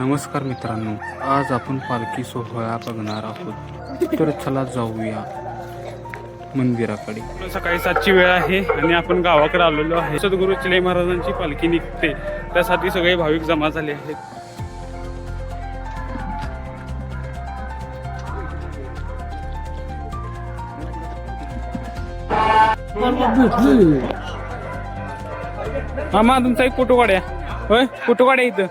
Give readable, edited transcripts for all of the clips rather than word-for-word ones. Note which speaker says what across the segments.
Speaker 1: नमस्कार मित्रांनो, आज आपण पालखी सोहळा बघणार आहोत. तर चला जाऊया मंदिराकडे.
Speaker 2: सकाळी 7ची वेळ आहे आणि आपण गावाकडे आलेलो आहे. सद्गुरू चिले महाराजांची पालखी निघते, त्यासाठी सगळे भाविक जमा झाले आहेत. मामा तुमचा एक फोटो काढ्या. होय, फोटो काढ्या इथं.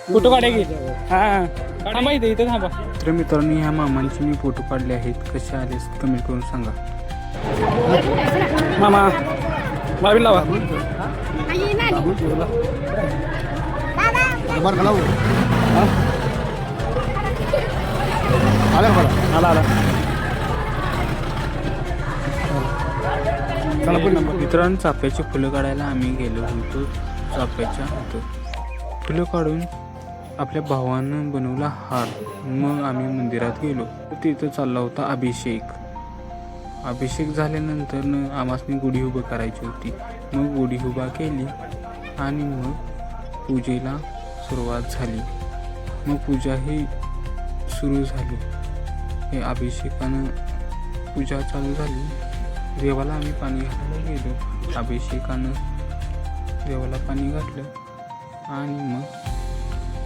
Speaker 2: फोटो काढ्या की हा थांबा इथं थांबा.
Speaker 1: तर मित्रांनो, ह्या मामांचे मी फोटो काढले आहेत. कसे आले कमेंट करून सांगा.
Speaker 2: मामा मावी लावा.
Speaker 1: मित्रांनो, चाफ्याची फुलं काढायला आम्ही गेलो होतो. चाफ्याच्या फुलं काढून आपल्या भावानं बनवला हार. मग आम्ही मंदिरात गेलो. तिथं चालला होता अभिषेक झाल्यानंतर आम्हाला गुढी उभं करायची होती. मग गुढी उभा केली आणि मग पूजेला सुरुवात झाली. मग पूजा ही सुरू झाली. हे अभिषेकानं पूजा चालू झाली. देवाला आम्ही पाणी घालायला गेलो. अभिषेकानं देवाला पाणी घातलं आणि मग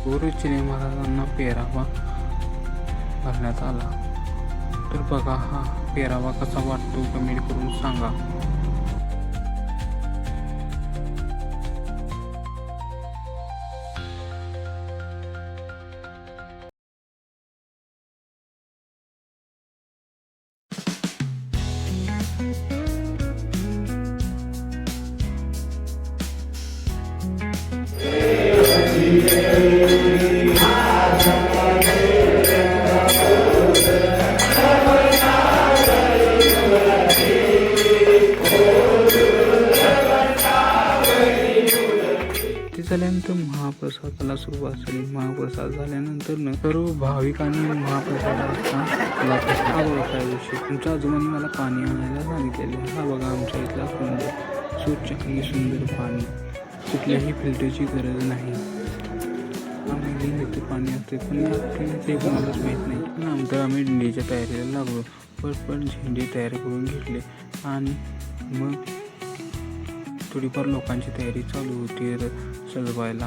Speaker 1: गुरु चिले महाराजांना पेरावा घालण्यात आला. तर बघा, हा पेरावा कसा वाटतो कमेंट करून सांगा. झाल्यानंतर महाप्रसादाला सुरुवात झाली. महाप्रसाद झाल्यानंतर सर्व भाविकांनी महाप्रसादाचा लाभ घेतला. हा बघा काय विषय, तुमच्या आजोबांनी मला पाणी आणायला सांगितलेले. हा बघा आमच्या इथला सुंदर स्वच्छ आणि सुंदर पाणी, कुठल्याही फिल्टरची गरज नाही. आम्ही इथे पाणी असते पण ते कोणालाच माहीत नाही. नंतर आम्ही दिंडीच्या तयारीला लागलो. पटपट झेंडे तयार करून घेतले आणि मग थोडीफार लोकांची तयारी चालू होती सजवायला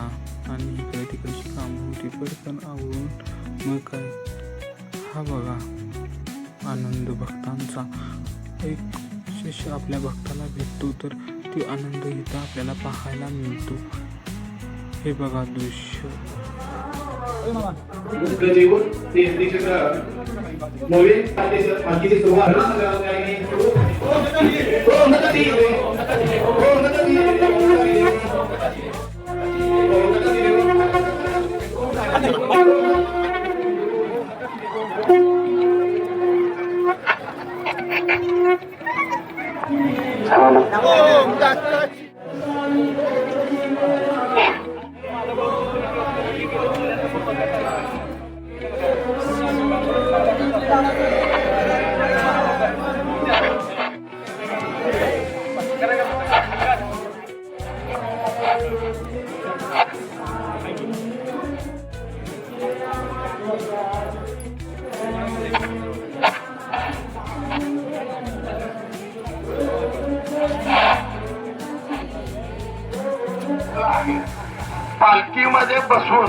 Speaker 1: आणि इकडे तिकडची कामं होती. पटकन आवरून मग काय, हा बघा आनंद भक्तांचा. एक शिष्य आपल्या भक्ताला भेटतो तर तो आनंद इथं आपल्याला पाहायला मिळतो. हे बघा दृश्य.
Speaker 3: पालखीमध्ये बसून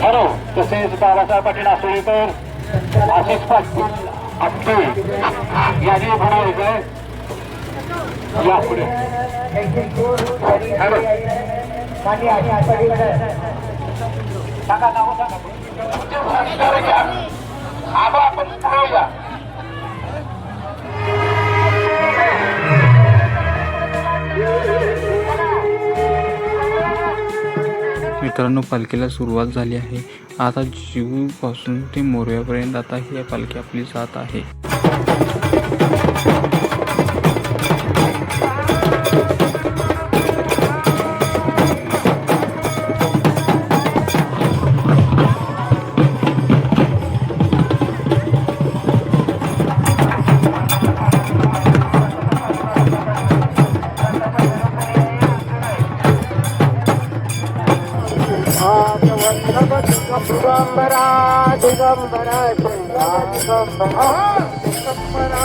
Speaker 3: हॅलो, तसेच बाबासाहेब पाटील आसोळेकर, आशिष पाटील आपटे यांनी पुढे यायचंय. या पुढे हॅलो सांगा, नाव सांगा. आपण पुढे या.
Speaker 1: मित्रांनो, पालखीला सुरुवात झाली आहे. आता जीवपासून ते मोरव्यापर्यंत आता ही पालखी आपली जात आहे.
Speaker 3: हा दिगंबरा दिगंबरा दिगंबरा दिगंबरा दिगंबरा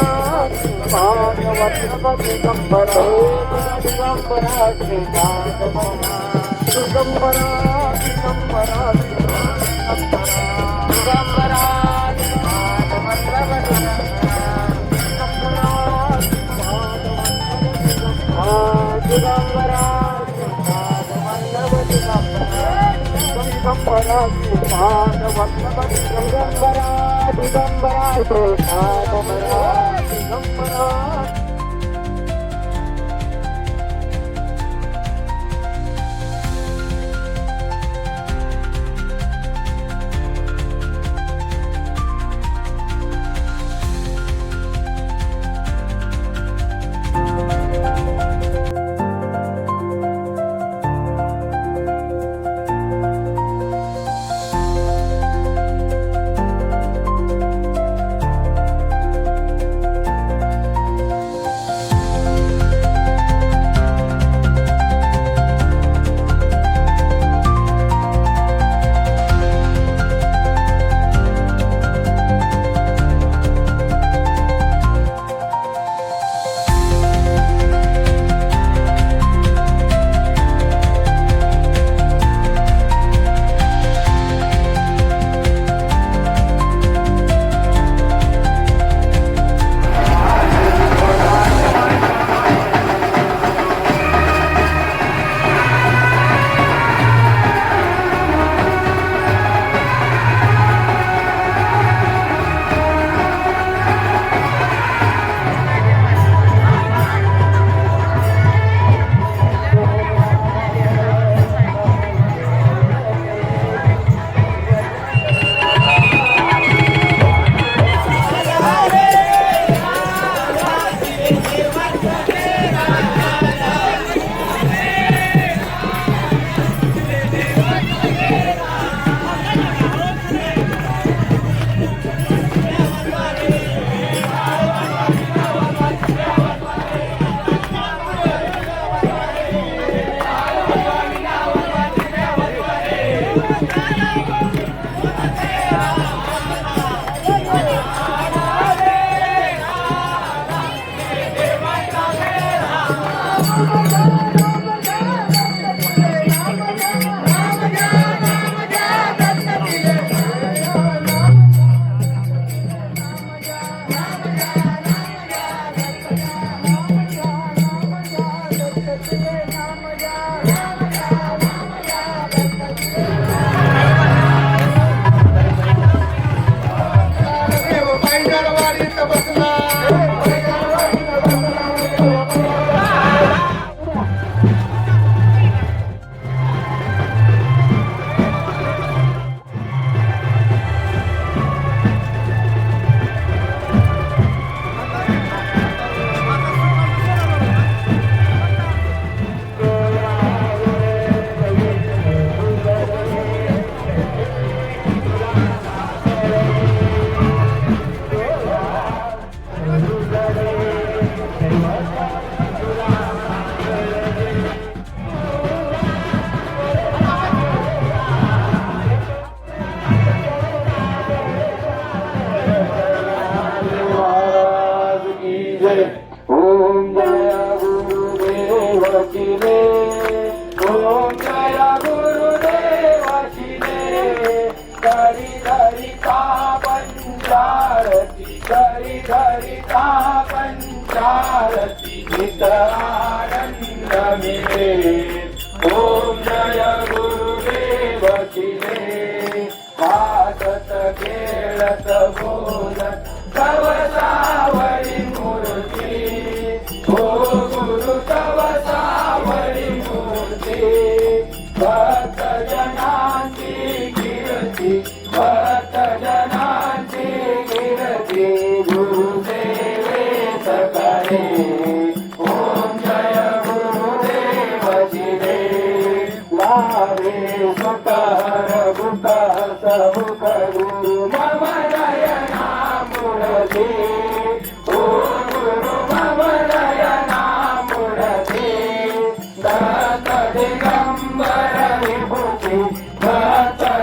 Speaker 3: दिगंबर विभूती भक्त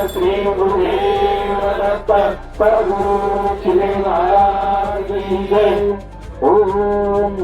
Speaker 3: श्री गुरुदेव दत्त प्रभु श्री महाराज की जय। ओम